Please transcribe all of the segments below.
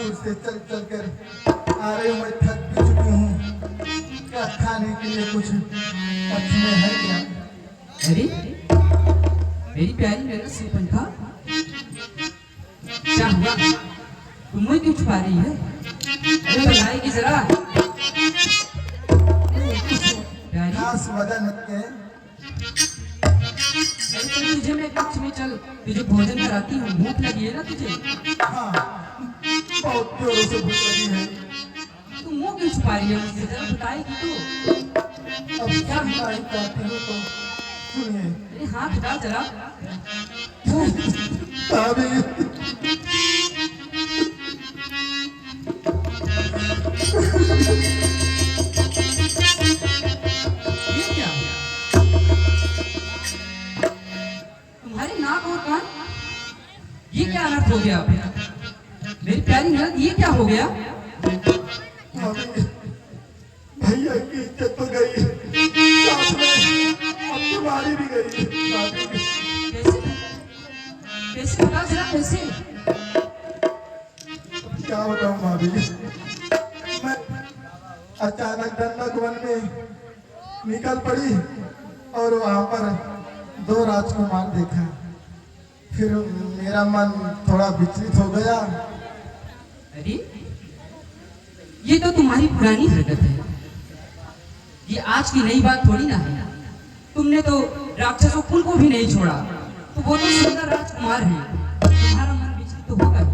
दूर से चल चल कर आ रही हूँ, मैं थक भी चुकी हूँ। क्या खाने के लिए कुछ अच्छी में है क्या? अरे मेरी प्यारी मेरा श्रीपंखा, क्या हुआ? तुम मुझे क्यों छुपा रही है? अरे बताएगी जरा। प्यारी खास वजह नहीं है। अरे चल तुझे मैं कक्ष में चल, तुझे भोजन कराती हूँ, भूख लगी है ना तुझे? हाँ, बहुत जोरों से भूख लगी है। तुम मुंह क्यों छुपा रही है मुझसे? जरा बताएगी तो। अब क्या नहीं चाहती हूँ तो सुनिए। अरे हाथ हटा जरा। भाभी, ये क्या? तुम्हारे नाक और कान, ये क्या अनर्थ हो गया? मेरी प्यारी ननद, ये क्या हो गया? भाभी, भैया की इज्जत तो गई, साथ में अब तुम्हारी भी गई। भाभी, कैसे? कैसे बता जरा, कैसे? क्या बताऊं भाभी, मैं अचानक दंडक वन में निकल पड़ी और वहां पर 2 राजकुमार देखा। फिर मेरा मन थोड़ा विचलित हो गया। अरे ये तो तुम्हारी पुरानी हरकत है, ये आज की नई बात थोड़ी ना है। तुमने तो राक्षसों कुल को भी नहीं छोड़ा, तो वो तो सुंदर राजकुमार हैं, तुम्हारा मन विचलित तो होगा ही।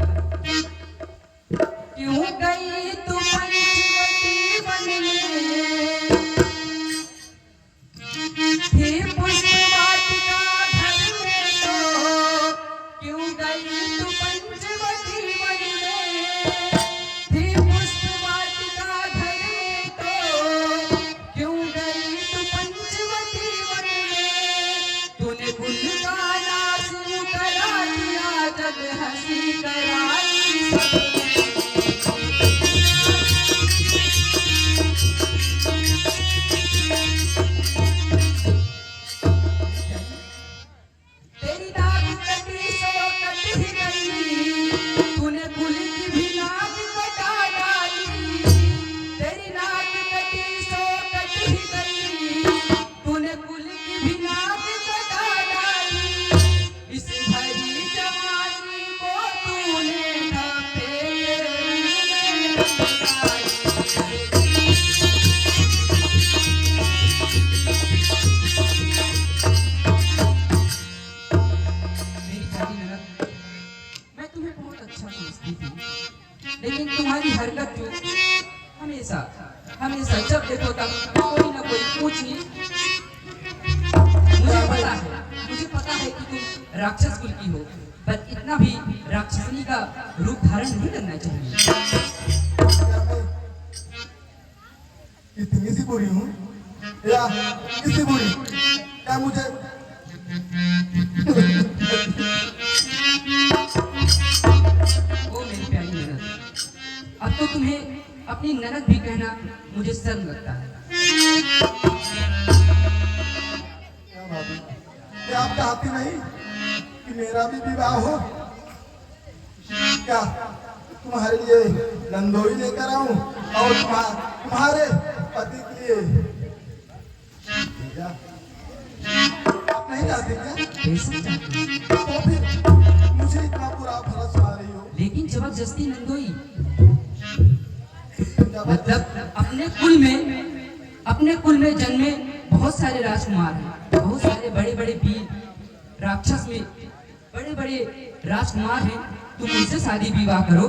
क्यों गई तू पंचवटी वन में, थे पुष्प वाटिका घर में तो, क्यों गई तू पंचवटी वन में, थे पुष्प वाटिका घर में तो, क्यों गई तू पंचवटी वन में, तूने कुल का नाश करा दिया, जग हंसी कराई सबने। तेरी नाक कटी सो कट ही गई, तूने कुल की भी नाक कटा डाली। तेरी नाक कटी सो कट ही गई, तूने कुल की भी नाक कटा डाली। इस भरी जवानी को तूने ढकेल में लगाई। मेरी प्यारी ननद, मैं तुम्हें बहुत अच्छा समझती थी, लेकिन तुम्हारी हरकत जो हमेशा हमेशा जब देखो तब कोई ना कोई ऊंच नीच। मुझे पता है कि तुम राक्षस कुल की हो, पर इतना भी राक्षसनी का रूप धारण नहीं करना चाहिए। क्या मैं इतनी सी बुरी हूँ या इतनी बुरी? क्या मुझे ओ मेरी प्यारी ननद, अब तो तुम्हें अपनी ननद भी कहना मुझे शर्म लगता है। क्या भाभी, क्या आप चाहती नहीं कि मेरा भी विवाह हो? क्या तुम्हारे लिए नंदोई लेकर आऊं और तुम्हारे पति के लिए क्या? आप नहीं चाहती क्या? कैसे चाहती? तो फिर मुझे इतना बुरा भला सुना रही हो? लेकिन जबरदस्ती नंदोई जब मतलब अपने कुल में जन्मे बहुत सारे राजकुमार हैं, बहुत सारे बड़े बड़े वीर राक्षस में बड़े बड़े राजकुमार हैं, तुम उनसे शादी विवाह करो।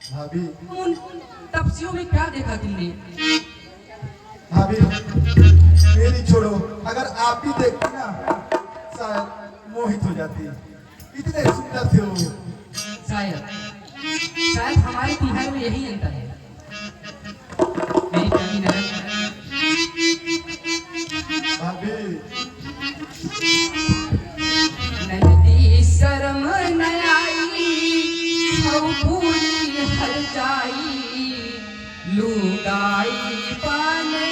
भाभी, उन तपस्वियों में क्या देखा तुमने? भाभी मेरी छोड़ो, अगर आप भी देखती ना शायद मोहित हो जाती। इतने सुंदर थे वो। शायद हमारे तुम्हारे में यही अंतर है। मेरी प्यारी ननद, भाभी, ननदी शर्म न आई, हौ पूरी हर जाई, लुगाई पाने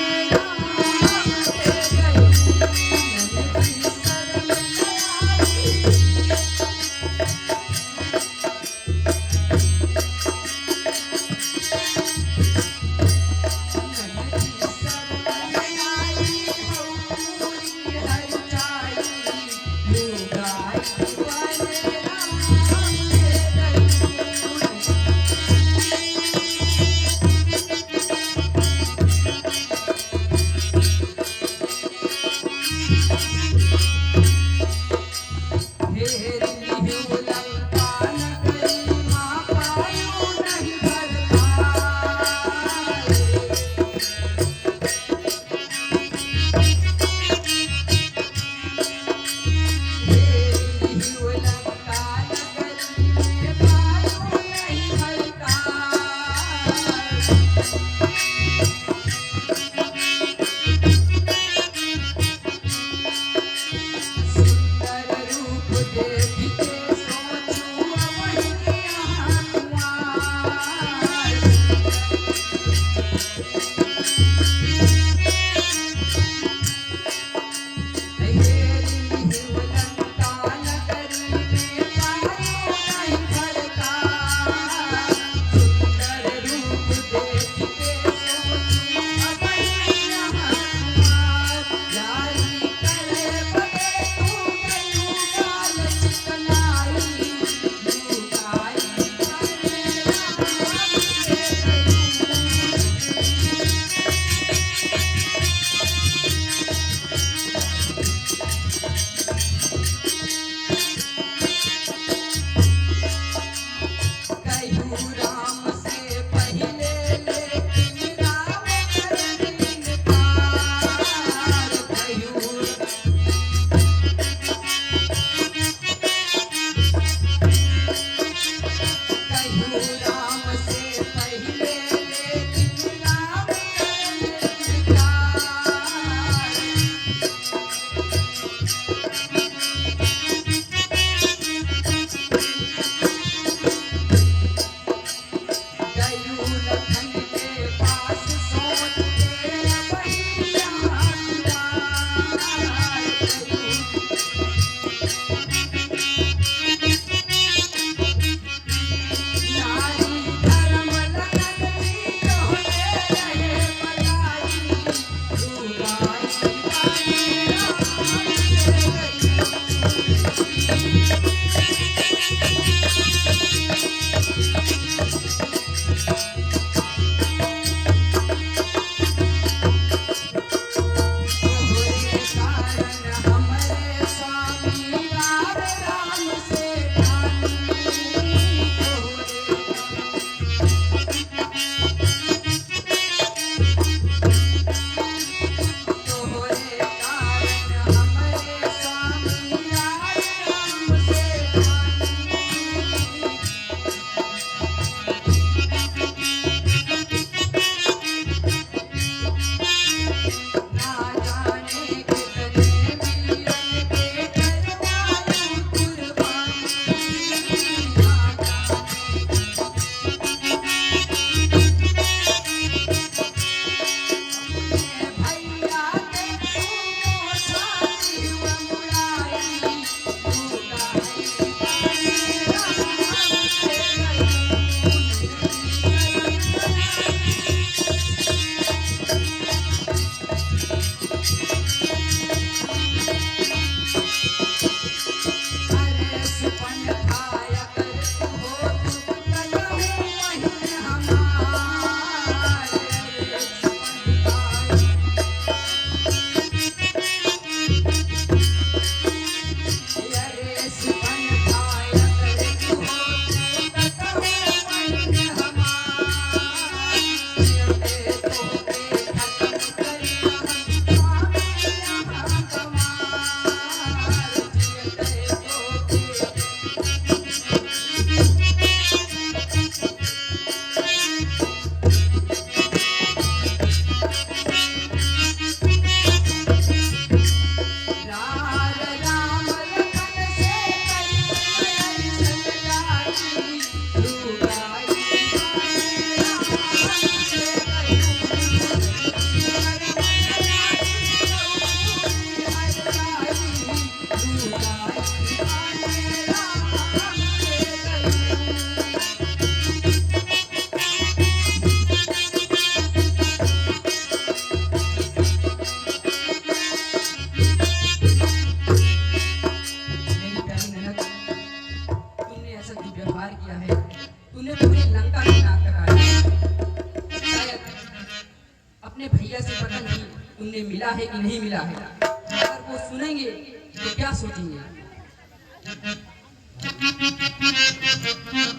भैया से पता नहीं तुमने मिला है कि नहीं मिला है। अगर वो सुनेंगे तो क्या सोचेंगे?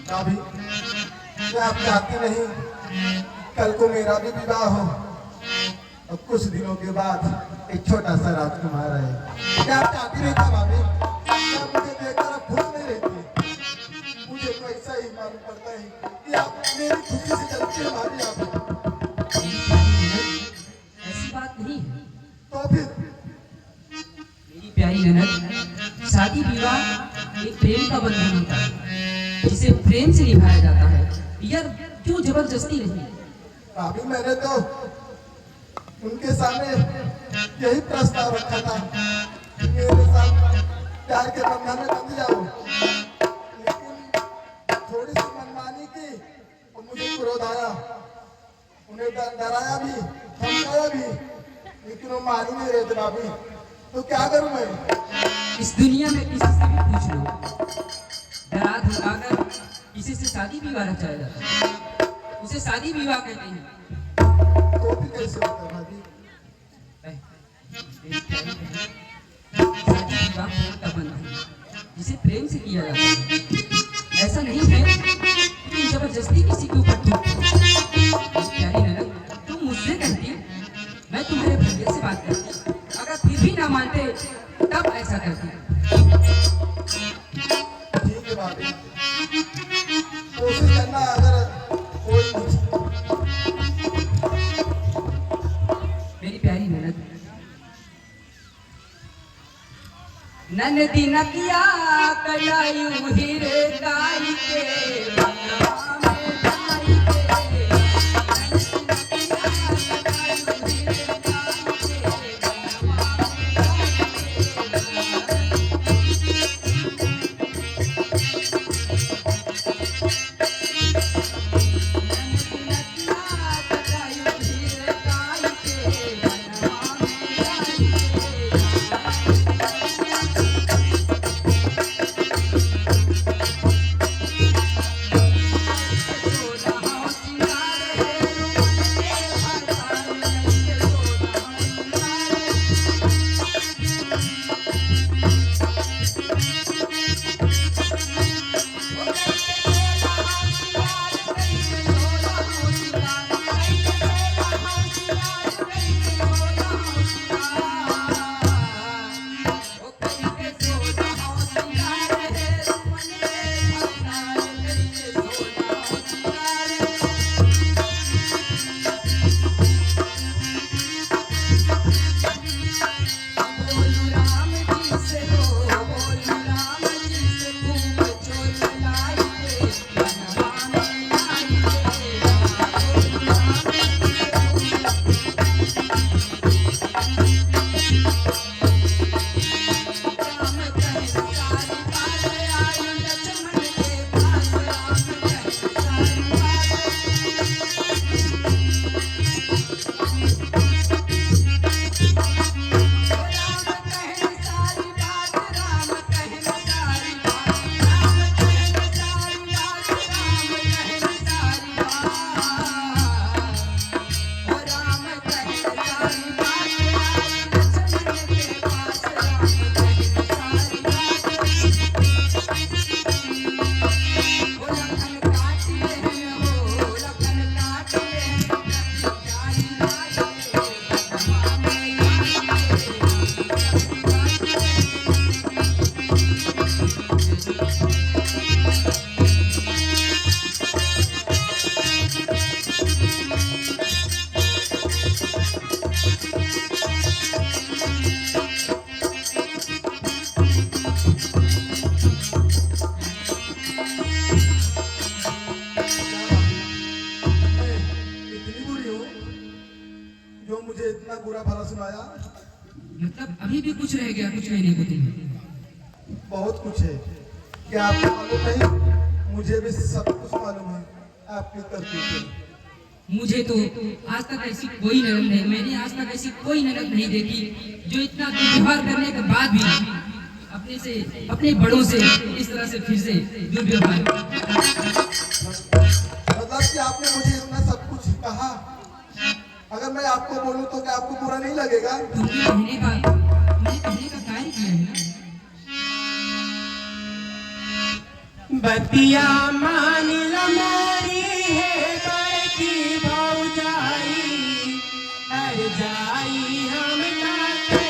भाभी, क्या आप चाहती नहीं कल को मेरा भी विवाह हो और कुछ दिनों के बाद एक छोटा सा राजकुमार है? क्या आप चाहती नहीं था भाभी? क्या मुझे देखकर आप खुश नहीं रहती? मुझे तो ऐसा ही मालूम पड़ता है कि आप मेरी खुशी से चलती है भाभी। आप ऐसी बात नहीं है। तो फिर मेरी प्यारी ननद, शादी विवाह एक प्रेम का बंधन होता है जिसे प्रेम से निभाया जाता है, यार क्यों जबरदस्ती नहीं। भाभी, मैंने तो उनके सामने यही प्रस्ताव रखा था कि मेरे साथ प्यार के बंधन में बंध जाओ, लेकिन थोड़ी सी मनमानी की और मुझे क्रोध आया। उन्हें डराया भी, धमकाया भी, लेकिन वो मान ही नहीं रहे थे भाभी। तो क्या करूं मैं? इस दुनिया में किसी से भी पूछ लो, डरा धमकाकर किसी से शादी विवाह रचाया जाता है, उसे शादी विवाह कहते हैं। तो भी कैसे होता है भाभी? शादी विवाह प्रेम का बंधन है जिसे प्रेम से किया जाता है। ऐसा नहीं है कि तुम जबरदस्ती किसी के ऊपर थोपो। प्यारी ननद, तुम मुझसे कहती, मैं तुम्हारे भैया से बात करती, अगर फिर भी ना मानते तब ऐसा करती। ठीक है भाभी, कोशिश करना। अगर कोई मेरी प्यारी ननद, ननदी नकिया कलायु हीरे गाई के बनवा में गाई के, ननदी नकिया कलायु हीरे गाई के बनवा मतलब अभी भी कुछ रह गया कुछ कहने को तुम्हें? बहुत कुछ है। क्या आपको मालूम नहीं? मुझे भी सब कुछ मालूम है आपकी करतूतें। मुझे तो आज तक ऐसी कोई ननद नहीं, मैंने आज तक ऐसी कोई ननद नहीं देखी जो इतना दुर्व्यवहार करने के बाद भी अपने से अपने बड़ों से इस तरह से फिर से दुर्व्यवहार। मतलब कि आपने मुझे इतना सब कुछ कहा अगर मैं आपको बोलूं तो क्या आपको बुरा नहीं लगेगा? तुमने कहने का कार्य किया है ना। बतिया मान ला मोरी है बड़की भौजाई, हर जाई हम कैसे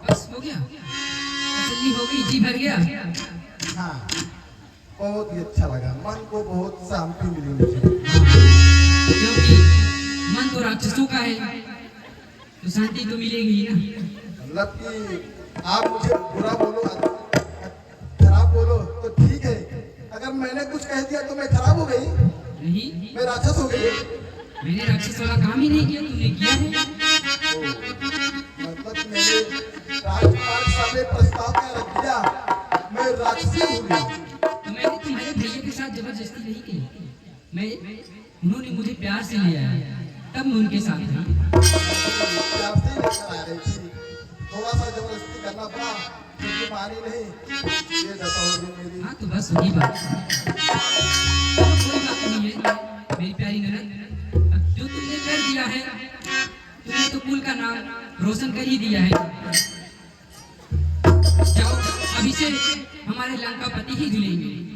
बस हो गया, तसल्ली हो गई, जी भर गया। हाँ, बहुत ही अच्छा लगा, मन को बहुत शांति मिली मुझे। क्योंकि मन तो राक्षसों का है, तो शांति तो मिलेगी ही ना। मतलब कि आप मुझे बुरा बोलो, खराब बोलो तो ठीक है, अगर मैंने कुछ कह दिया तो मैं खराब हो गई, नहीं, मैं राक्षस हो गई। मैंने राक्षस वाला काम ही नहीं किया, तुमने किया है। मतलब मैंने राजपाल सामने प्रस्ताव क्या रख दिया, मैं राक्षसी हो गई। तो मैंने तुम्हारे भैया के साथ जबरदस्ती नहीं की, मैं उन्होंने मुझे प्यार से लिया है, तब मैं उनके साथ रही। प्यार से ही लेकर आ रही थी, थोड़ा सा जबरदस्ती करना पड़ा, क्योंकि मानी नहीं, ये दशा हो गई मेरी। हाँ तो बस वही बात, चलो कोई बात नहीं है मेरी प्यारी ननद, अब जो तुमने कर दिया है, तुमने तो कुल का नाम रोशन कर ही दिया है। जाओ, अभी से हमारे लंका पति ही धुलेंगे।